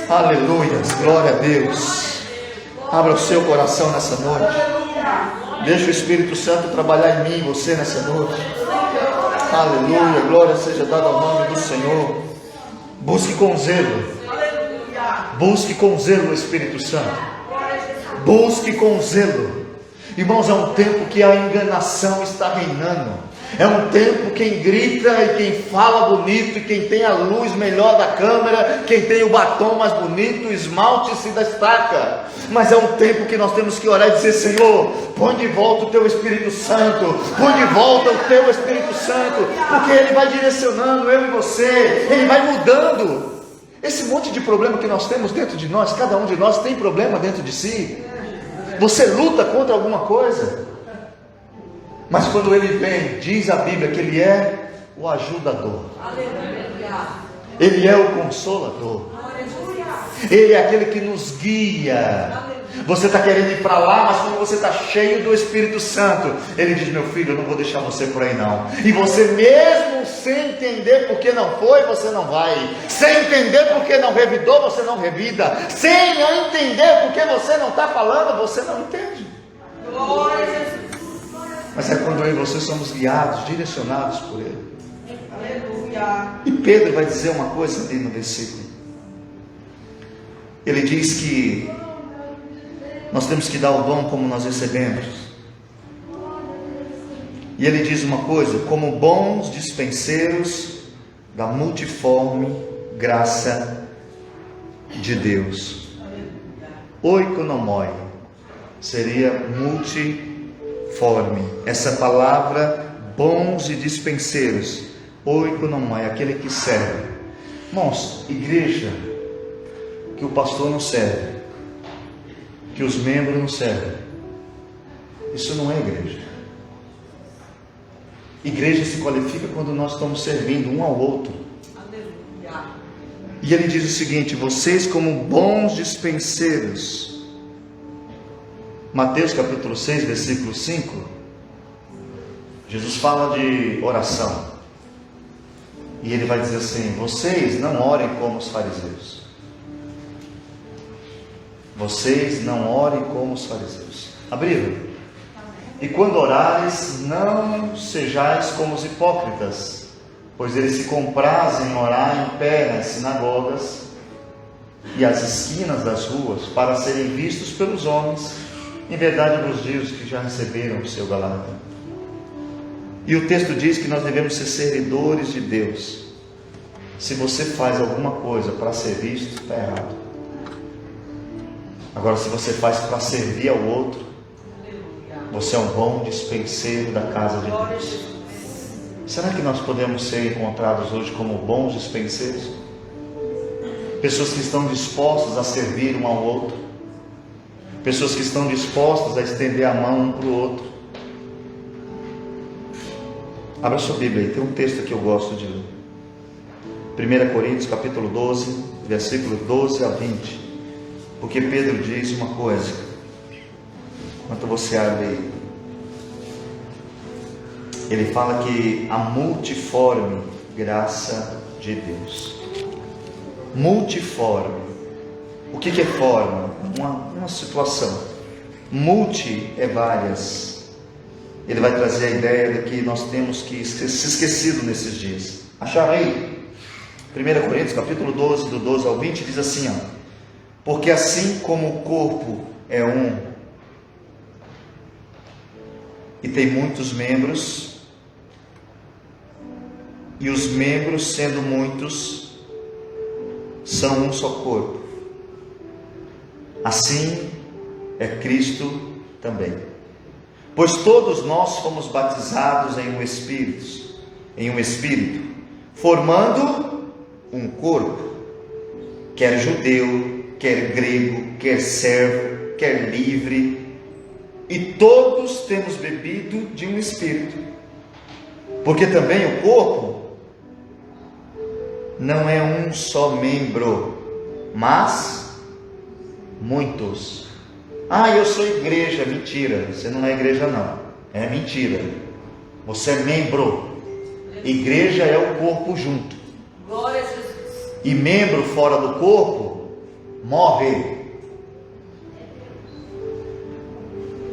Speaker 1: Aleluia, glória a Deus. Abra o seu coração nessa noite. Deixa o Espírito Santo trabalhar em mim e você nessa noite. Aleluia, glória seja dada ao nome do Senhor. Busque com zelo. Busque com zelo o Espírito Santo. Busque com zelo. Irmãos, é um tempo que a enganação está reinando. É um tempo quem grita e quem fala bonito, e quem tem a luz melhor da câmera, quem tem o batom mais bonito, o esmalte se destaca. Mas é um tempo que nós temos que orar e dizer, Senhor, põe de volta o teu Espírito Santo, põe de volta o teu Espírito Santo, porque ele vai direcionando eu e você, ele vai mudando. Esse monte de problema que nós temos dentro de nós, cada um de nós tem problema dentro de si. Você luta contra alguma coisa, mas quando ele vem, diz a Bíblia que ele é o ajudador. Ele é o consolador. Ele é aquele que nos guia. Você está querendo ir para lá, mas quando você está cheio do Espírito Santo, ele diz, meu filho, eu não vou deixar você por aí não. E você mesmo sem entender porque não foi, você não vai. Sem entender porque não revidou, você não revida. Sem entender porque você não está falando, você não entende.
Speaker 2: Glória a Jesus.
Speaker 1: Mas é quando eu e você somos guiados, direcionados por ele.
Speaker 2: Aleluia.
Speaker 1: E Pedro vai dizer uma coisa ali no versículo. Ele diz que nós temos que dar o dom como nós recebemos. E ele diz uma coisa, como bons dispenseiros da multiforme graça de Deus. Oikonomoi seria multiforme. Essa palavra, bons e dispenseiros. Oikonomoi, aquele que serve. Irmãos, igreja que o pastor não serve, que os membros não servem, isso não é igreja. Igreja se qualifica quando nós estamos servindo um ao outro.
Speaker 2: Aleluia.
Speaker 1: E ele diz o seguinte, vocês como bons dispenseiros. Mateus capítulo 6, versículo 5, Jesus fala de oração, e ele vai dizer assim, vocês não orem como os fariseus. Vocês não orem como os fariseus. Abriram. E quando orares, não sejais como os hipócritas, pois eles se comprazem em orar em pé nas sinagogas e às esquinas das ruas, para serem vistos pelos homens. Em verdade vos digo que já receberam o seu galardão. E o texto diz que nós devemos ser servidores de Deus. Se você faz alguma coisa para ser visto, está errado. Agora, se você faz para servir ao outro, você é um bom dispenseiro da casa de Deus. Será que nós podemos ser encontrados hoje como bons dispenseiros? pessoas que estão dispostas a servir um ao outro, pessoas que estão dispostas a estender a mão um para o outro. Abra sua Bíblia aí, tem um texto que eu gosto de ler. 1 Coríntios capítulo 12, versículo 12 a 20. Porque Pedro diz uma coisa, enquanto você abre aí. Ele fala que a multiforme graça de Deus. Multiforme. O que é forma? Uma situação. Multi é várias. Ele vai trazer a ideia de que nós temos que se esquecido nesses dias. Acharam aí? 1 Coríntios capítulo 12, do 12 ao 20, diz assim, ó: porque assim como o corpo é um, e tem muitos membros, e os membros, sendo muitos, são um só corpo, assim é Cristo também. Pois todos nós fomos batizados em um Espírito, formando um corpo, quer judeu, quer grego, quer servo, quer livre, e todos temos bebido de um Espírito, porque também o corpo não é um só membro, mas muitos. Eu sou igreja. Mentira, você não é igreja não, é mentira. Você é membro. Igreja é o corpo junto.
Speaker 2: Glória a Jesus.
Speaker 1: E membro fora do corpo morre.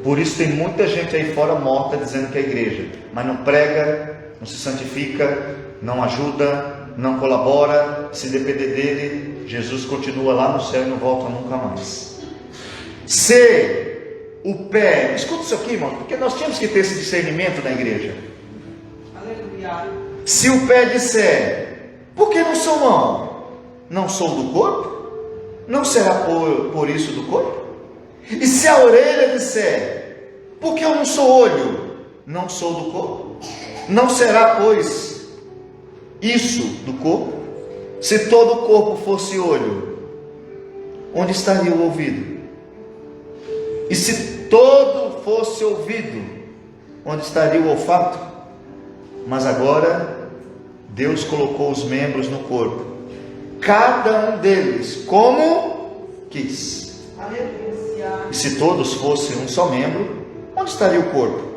Speaker 1: Por isso tem muita gente aí fora morta dizendo que é igreja, mas não prega, não se santifica, não ajuda, não colabora. Se depender dele, Jesus continua lá no céu e não volta nunca mais. Se o pé, escuta isso aqui, irmão, porque nós temos que ter esse discernimento na igreja.
Speaker 2: Aleluia.
Speaker 1: Se o pé disser, por que não sou mão? Não sou do corpo? Não será por isso do corpo? E se a orelha disser, por que eu não sou olho? Não sou do corpo? Não será, pois, isso do corpo? Se todo o corpo fosse olho, onde estaria o ouvido? E se todo fosse ouvido, onde estaria o olfato? Mas agora Deus colocou os membros no corpo, cada um deles como quis.
Speaker 2: Aleluia.
Speaker 1: E se todos fossem um só membro, onde estaria o corpo?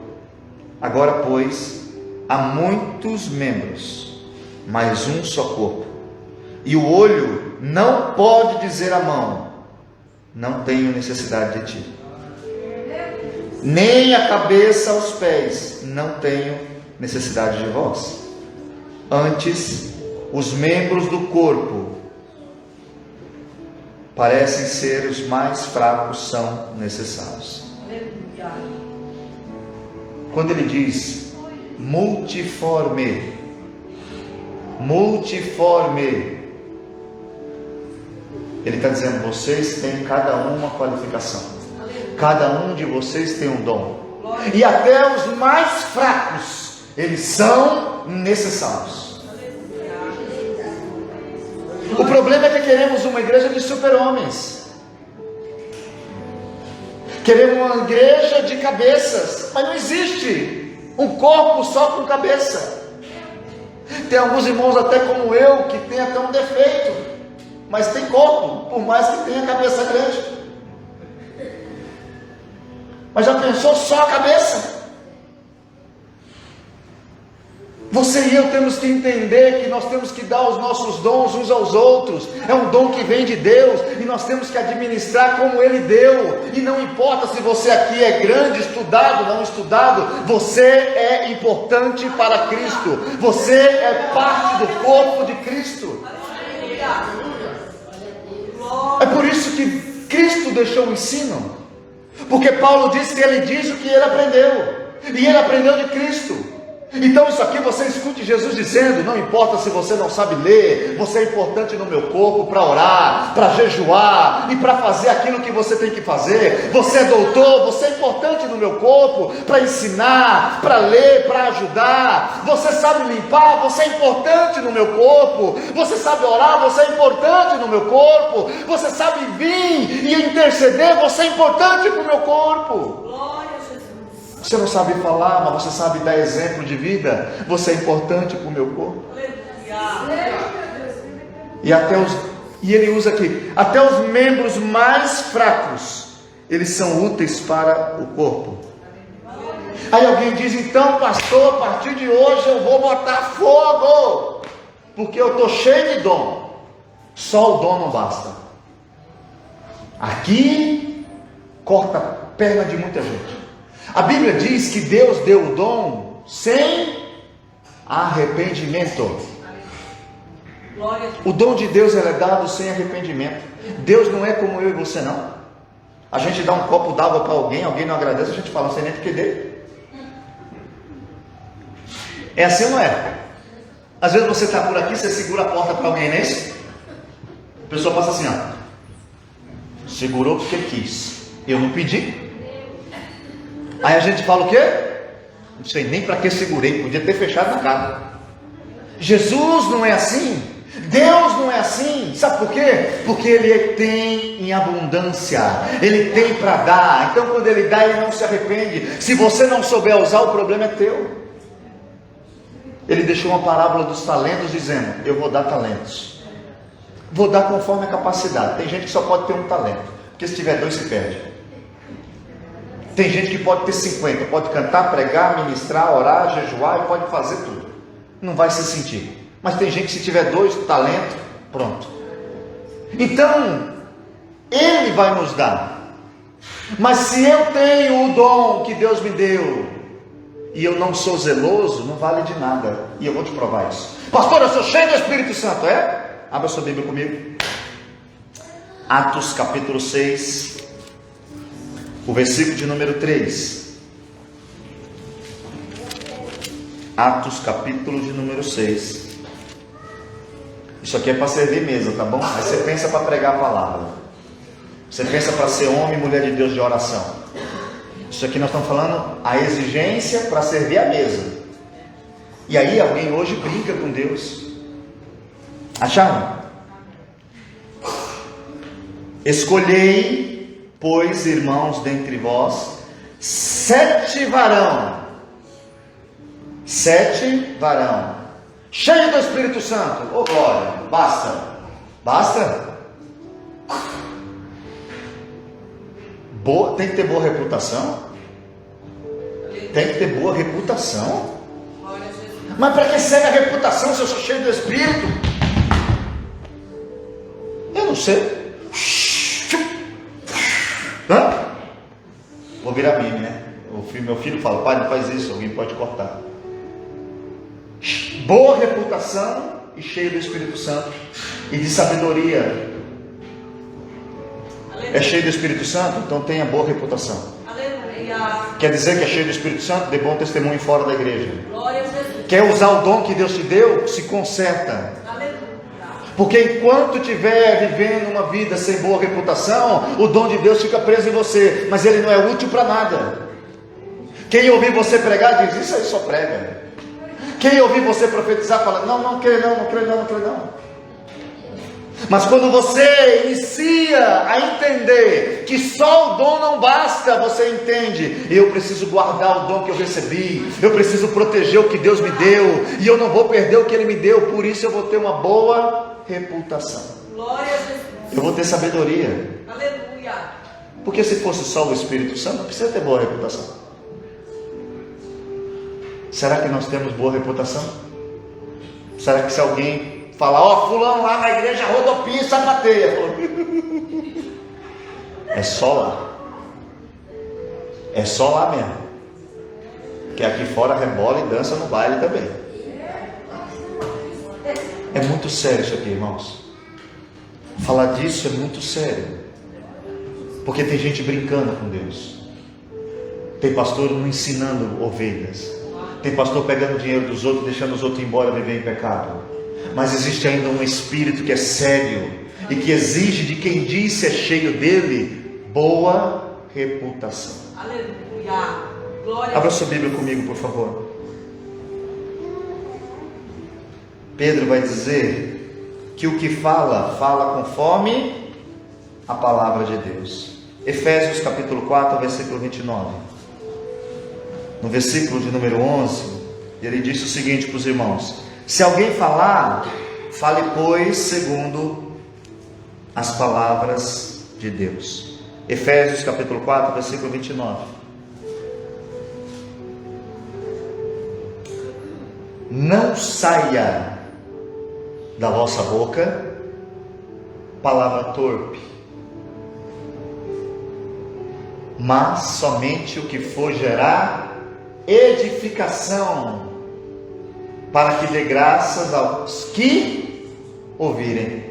Speaker 1: Agora, pois, há muitos membros, mas um só corpo. E o olho não pode dizer à mão, não tenho necessidade de ti. Nem a cabeça aos pés, não tenho necessidade de vós. Antes, os membros do corpo parecem ser os mais fracos, são necessários.
Speaker 2: Aleluia.
Speaker 1: Quando ele diz multiforme, ele está dizendo, vocês têm cada um uma qualificação. Cada um de vocês tem um dom. E até os mais fracos, eles são necessários. O problema é que queremos uma igreja de super-homens. Queremos uma igreja de cabeças. Mas não existe um corpo só com cabeça. Tem alguns irmãos até como eu, que tem até um defeito, mas tem corpo, por mais que tenha cabeça grande. Mas já pensou só a cabeça? Você e eu temos que entender que nós temos que dar os nossos dons uns aos outros. É um dom que vem de Deus e nós temos que administrar como Ele deu. E não importa se você aqui é grande, estudado, não estudado, você é importante para Cristo. Você é parte do corpo de Cristo. É por isso que Cristo deixou o ensino. Porque Paulo disse que ele diz o que ele aprendeu. E ele aprendeu de Cristo. Então isso aqui você escute Jesus dizendo: não importa se você não sabe ler, você é importante no meu corpo para orar, para jejuar e para fazer aquilo que você tem que fazer. Você é doutor, você é importante no meu corpo para ensinar, para ler, para ajudar. Você sabe limpar, você é importante no meu corpo. Você sabe orar, você é importante no meu corpo. Você sabe vir e interceder, você é importante para o meu corpo.
Speaker 2: Glória a Jesus.
Speaker 1: Você não sabe falar, mas você sabe dar exemplo de vida. Você é importante para o meu corpo. E ele usa aqui, até os membros mais fracos, eles são úteis para o corpo. Aí alguém diz: então pastor, a partir de hoje eu vou botar fogo, porque eu estou cheio de dom. Só o dom não basta. Aqui corta a perna de muita gente. A Bíblia diz que Deus deu o dom sem arrependimento. O dom de Deus é dado sem arrependimento. Deus não é como eu e você, não. A gente dá um copo d'água para alguém não agradece, a gente fala: não sei nem porque deu. É assim ou não é? Às vezes você está por aqui, você segura a porta para alguém, não é isso? A pessoa passa assim, ó. Segurou porque quis. Eu não pedi. Aí a gente fala o quê? Não sei nem para que segurei, podia ter fechado na cara. Jesus não é assim. Deus não é assim. Sabe por quê? Porque Ele tem em abundância. Ele tem para dar. Então quando Ele dá, Ele não se arrepende. Se você não souber usar, o problema é teu. Ele deixou uma parábola dos talentos dizendo: eu vou dar talentos. Vou dar conforme a capacidade. Tem gente que só pode ter um talento, porque se tiver dois se perde. Tem gente que pode ter 50, pode cantar, pregar, ministrar, orar, jejuar e pode fazer tudo. Não vai se sentir. Mas tem gente que se tiver dois talentos, pronto. Então, Ele vai nos dar. Mas se eu tenho o dom que Deus me deu e eu não sou zeloso, não vale de nada. E eu vou te provar isso. Pastor, eu sou cheio do Espírito Santo, é? Abra sua Bíblia comigo. Atos capítulo 6. O versículo de número 3. Atos capítulo de número 6. Isso aqui é para servir mesa, tá bom? Aí você pensa para pregar a palavra. Você pensa para ser homem e mulher de Deus de oração. Isso aqui nós estamos falando a exigência para servir a mesa. E aí alguém hoje brinca com Deus. Acharam? Escolhei, pois, irmãos, dentre vós, 7 varão, cheio do Espírito Santo. Ô glória, basta? Tem que ter boa reputação? Tem que ter boa reputação? Mas para que serve a reputação se eu sou cheio do Espírito? Eu não sei. Hã? Vou virar meme, né? Meu filho fala: pai, não faz isso, alguém pode cortar. Boa reputação e cheio do Espírito Santo e de sabedoria. É cheio do Espírito Santo? Então tenha boa reputação.
Speaker 2: Aleluia.
Speaker 1: Quer dizer que é cheio do Espírito Santo? Dê bom testemunho fora da igreja.
Speaker 2: Glória a Jesus.
Speaker 1: Quer usar o dom que Deus te deu? Se conserta.
Speaker 2: Aleluia.
Speaker 1: Porque enquanto estiver vivendo uma vida sem boa reputação, o dom de Deus fica preso em você, mas ele não é útil para nada. Quem ouvir você pregar diz: isso aí só prega. Quem ouvir você profetizar fala: não creio não. Mas quando você inicia a entender que só o dom não basta, você entende: eu preciso guardar o dom que eu recebi, eu preciso proteger o que Deus me deu, e eu não vou perder o que Ele me deu, por isso eu vou ter uma boa reputação.
Speaker 2: Glória a Jesus.
Speaker 1: Eu vou ter sabedoria.
Speaker 2: Aleluia.
Speaker 1: Porque se fosse só o Espírito Santo, não precisa ter boa reputação. Será que nós temos boa reputação? Será que se alguém falar: ó, fulano lá na igreja rodopia e sapateia, é só lá. É só lá mesmo. Que aqui fora rebola e dança no baile também. É muito sério isso aqui, irmãos. Falar disso é muito sério. Porque tem gente brincando com Deus. Tem pastor não ensinando ovelhas. Tem pastor pegando dinheiro dos outros, deixando os outros embora viver em pecado. Mas existe ainda um espírito que é sério e que exige de quem diz se é cheio dele boa reputação.
Speaker 2: Aleluia. Glória
Speaker 1: Abra sua Bíblia comigo, por favor. Pedro vai dizer que o que fala, fala conforme a palavra de Deus. Efésios capítulo 4, versículo 29. No versículo de número 11, ele disse o seguinte para os irmãos: se alguém falar, fale pois segundo as palavras de Deus. Efésios capítulo 4, versículo 29. Não saia da vossa boca palavra torpe, mas somente o que for gerar edificação, para que dê graças aos que ouvirem.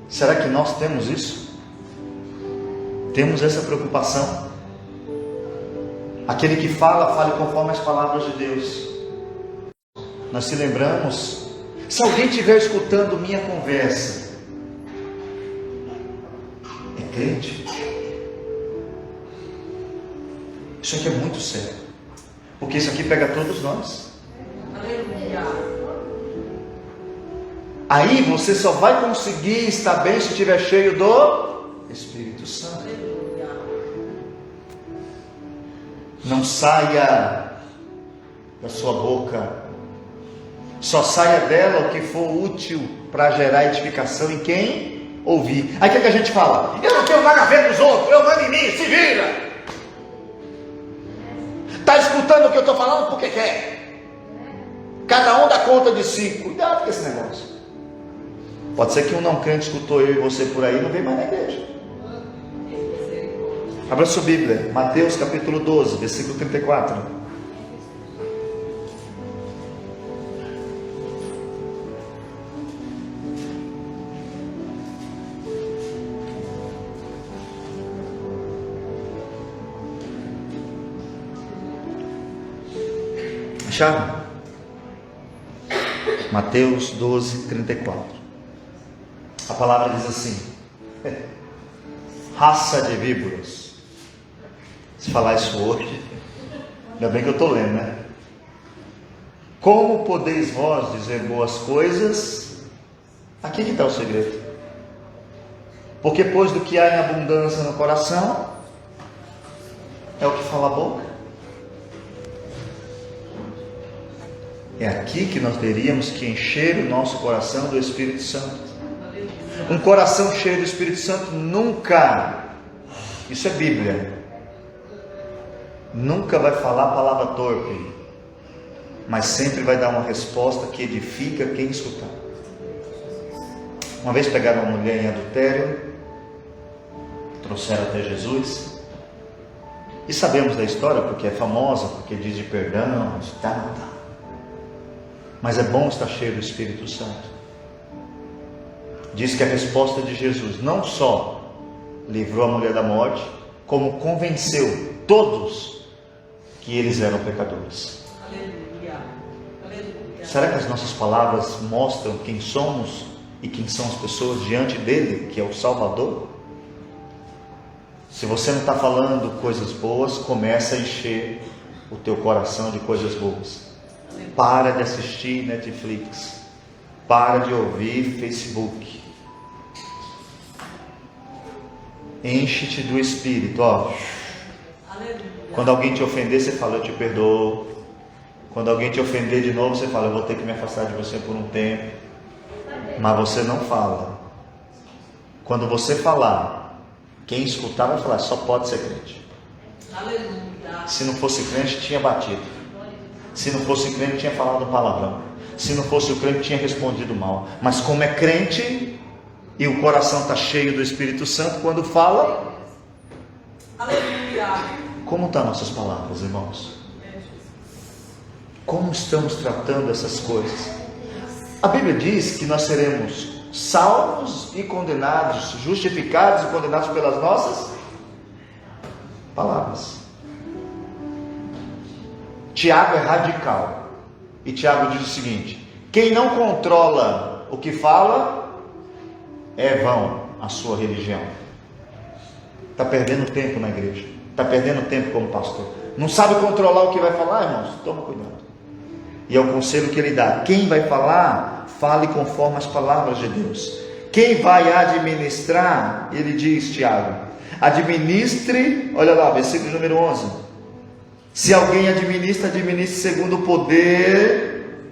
Speaker 1: Será que nós temos isso? Temos essa preocupação? Aquele que fala, fale conforme as palavras de Deus. Nós se lembramos, se alguém estiver escutando minha conversa, é crente? Isso aqui é muito sério, porque isso aqui pega todos nós.
Speaker 2: Aleluia.
Speaker 1: Aí você só vai conseguir estar bem se estiver cheio do Espírito Santo.
Speaker 2: Aleluia.
Speaker 1: Não saia da sua boca, só saia dela o que for útil para gerar edificação em quem ouvir. Aí o que a gente fala? Eu não tenho nada a ver com os outros, eu mando em mim, se vira. Está escutando o que eu estou falando porque quer. Cada um dá conta de si. Cuidado com esse negócio. Pode ser que um não crente escutou eu e você por aí e não vem mais na igreja. Abra sua Bíblia, Mateus capítulo 12, versículo 34. Acharam? Mateus 12, 34. A palavra diz assim: raça de víboras. Se falar isso hoje, ainda bem que eu estou lendo, né? Como podeis vós dizer boas coisas? Aqui que está o segredo. Porque pois do que há em abundância no coração, é o que fala a boca. É aqui que nós teríamos que encher o nosso coração do Espírito Santo. Um coração cheio do Espírito Santo nunca, isso é Bíblia, nunca vai falar palavra torpe, mas sempre vai dar uma resposta que edifica quem escutar. Uma vez pegaram uma mulher em adultério, trouxeram até Jesus, e sabemos da história porque é famosa, porque diz de perdão, tal. Mas é bom estar cheio do Espírito Santo. Diz que a resposta de Jesus não só livrou a mulher da morte, como convenceu todos que eles eram pecadores.
Speaker 2: Aleluia. Aleluia.
Speaker 1: Será que as nossas palavras mostram quem somos e quem são as pessoas diante dele, que é o Salvador? Se você não está falando coisas boas, começa a encher o teu coração de coisas boas. Para de assistir Netflix, para de ouvir Facebook. Enche-te do Espírito, ó.
Speaker 2: Aleluia.
Speaker 1: Quando alguém te ofender, você fala, eu te perdoo. Quando alguém te ofender de novo, você fala, eu vou ter que me afastar de você por um tempo. Mas você não fala. Quando você falar, quem escutar vai falar, só pode ser crente.
Speaker 2: Aleluia.
Speaker 1: Se não fosse crente, tinha batido. Se não fosse crente, tinha falado um palavrão. Se não fosse o crente, tinha respondido mal. Mas como é crente e o coração está cheio do Espírito Santo, quando fala,
Speaker 2: Aleluia.
Speaker 1: como estão nossas palavras, irmãos? Como estamos tratando essas coisas? A Bíblia diz que nós seremos salvos e condenados, justificados e condenados pelas nossas palavras. Tiago é radical. E Tiago diz o seguinte: quem não controla o que fala, é vão a sua religião. Está perdendo tempo na igreja, está perdendo tempo como pastor. Não sabe controlar o que vai falar, irmãos? Toma cuidado. E é o conselho que ele dá: quem vai falar, fale conforme as palavras de Deus. Quem vai administrar, ele diz, Tiago, administre, olha lá, versículo número 11. Se alguém administra, administre segundo o poder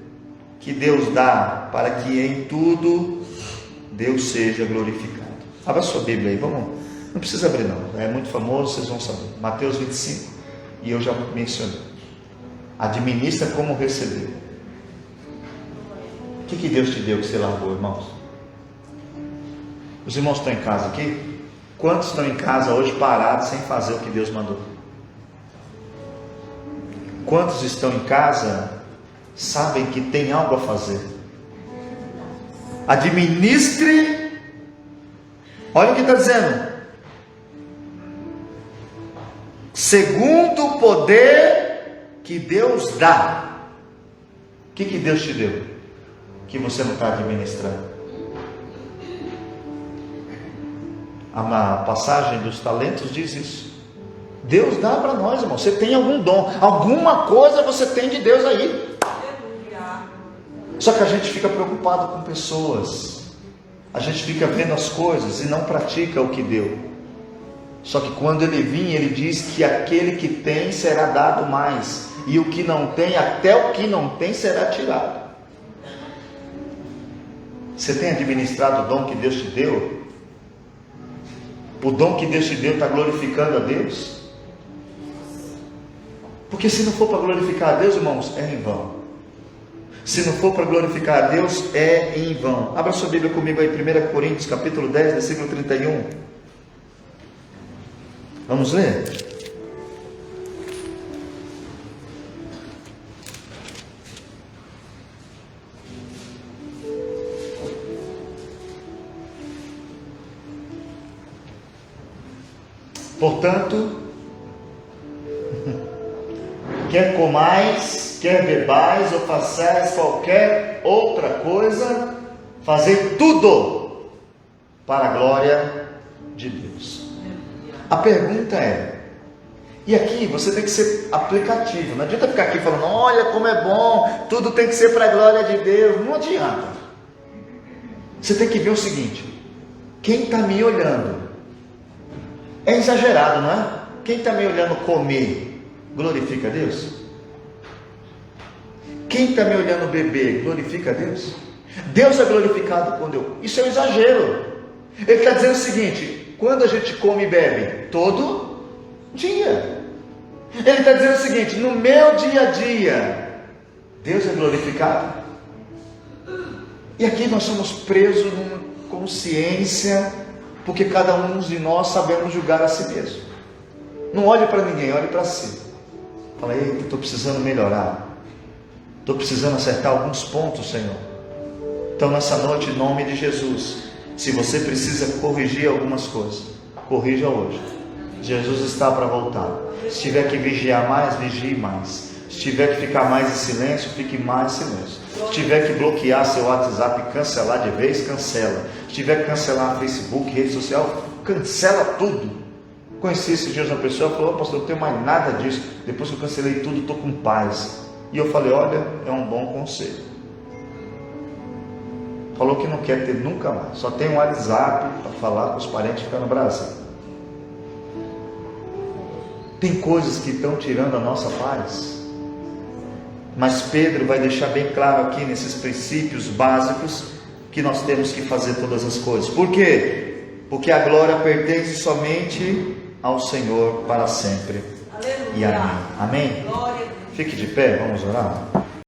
Speaker 1: que Deus dá, para que em tudo Deus seja glorificado. Abra sua Bíblia aí, vamos. Não precisa abrir não, é muito famoso, vocês vão saber. Mateus 25, e eu já mencionei. Administra como recebeu. O que Deus te deu que você largou, irmãos? Os irmãos estão em casa aqui? Quantos estão em casa hoje parados sem fazer o que Deus mandou? Quantos estão em casa, sabem que tem algo a fazer? Administre. Olha o que está dizendo: segundo o poder que Deus dá. O que Deus te deu que você não está administrando? A passagem dos talentos diz isso. Deus dá para nós, irmão. Você tem algum dom, alguma coisa você tem de Deus aí. Só que a gente fica preocupado com pessoas, a gente fica vendo as coisas e não pratica o que deu. Só que quando ele vir, ele diz que aquele que tem será dado mais, e o que não tem, até o que não tem será tirado. Você tem administrado o dom que Deus te deu? O dom que Deus te deu está glorificando a Deus? Porque se não for para glorificar a Deus, irmãos, é em vão. Se não for para glorificar a Deus, é em vão. Abra sua Bíblia comigo aí, 1 Coríntios capítulo 10, versículo 31. Vamos ler? Portanto, quer comais, quer bebais, ou façais qualquer outra coisa, fazei tudo para a glória de Deus. A pergunta é, e aqui você tem que ser aplicativo. Não adianta ficar aqui falando, olha como é bom, tudo tem que ser para a glória de Deus. Não adianta. Você tem que ver o seguinte: quem está me olhando, é exagerado, não é? Quem está me olhando comer, glorifica a Deus? Quem está me olhando beber, glorifica a Deus? Deus é glorificado quando eu... Isso é um exagero. Ele está dizendo o seguinte: quando a gente come e bebe? Todo dia. Ele está dizendo o seguinte: no meu dia a dia, Deus é glorificado. E aqui nós somos presos numa consciência, porque cada um de nós sabemos julgar a si mesmo. Não olhe para ninguém, olhe para si. Fala, eita, estou precisando melhorar. Estou precisando acertar alguns pontos, Senhor. Então nessa noite, em nome de Jesus, se você precisa corrigir algumas coisas, corrija hoje. Jesus está para voltar. Se tiver que vigiar mais, vigie mais. Se tiver que ficar mais em silêncio, fique mais em silêncio. Se tiver que bloquear seu WhatsApp e cancelar de vez, cancela. Se tiver que cancelar Facebook, rede social, cancela tudo. Conheci esses dias uma pessoa que falou, pastor, não tenho mais nada disso. Depois que eu cancelei tudo, estou com paz. E eu falei, olha, é um bom conselho. Falou que não quer ter nunca mais. Só tem um WhatsApp para falar com os parentes que ficam no Brasil. Tem coisas que estão tirando a nossa paz. Mas Pedro vai deixar bem claro aqui nesses princípios básicos que nós temos que fazer todas as coisas. Por quê? Porque a glória pertence somente ao Senhor para sempre.
Speaker 2: Aleluia.
Speaker 1: E amém. Amém?
Speaker 2: Glória a Deus.
Speaker 1: Fique de pé, vamos orar.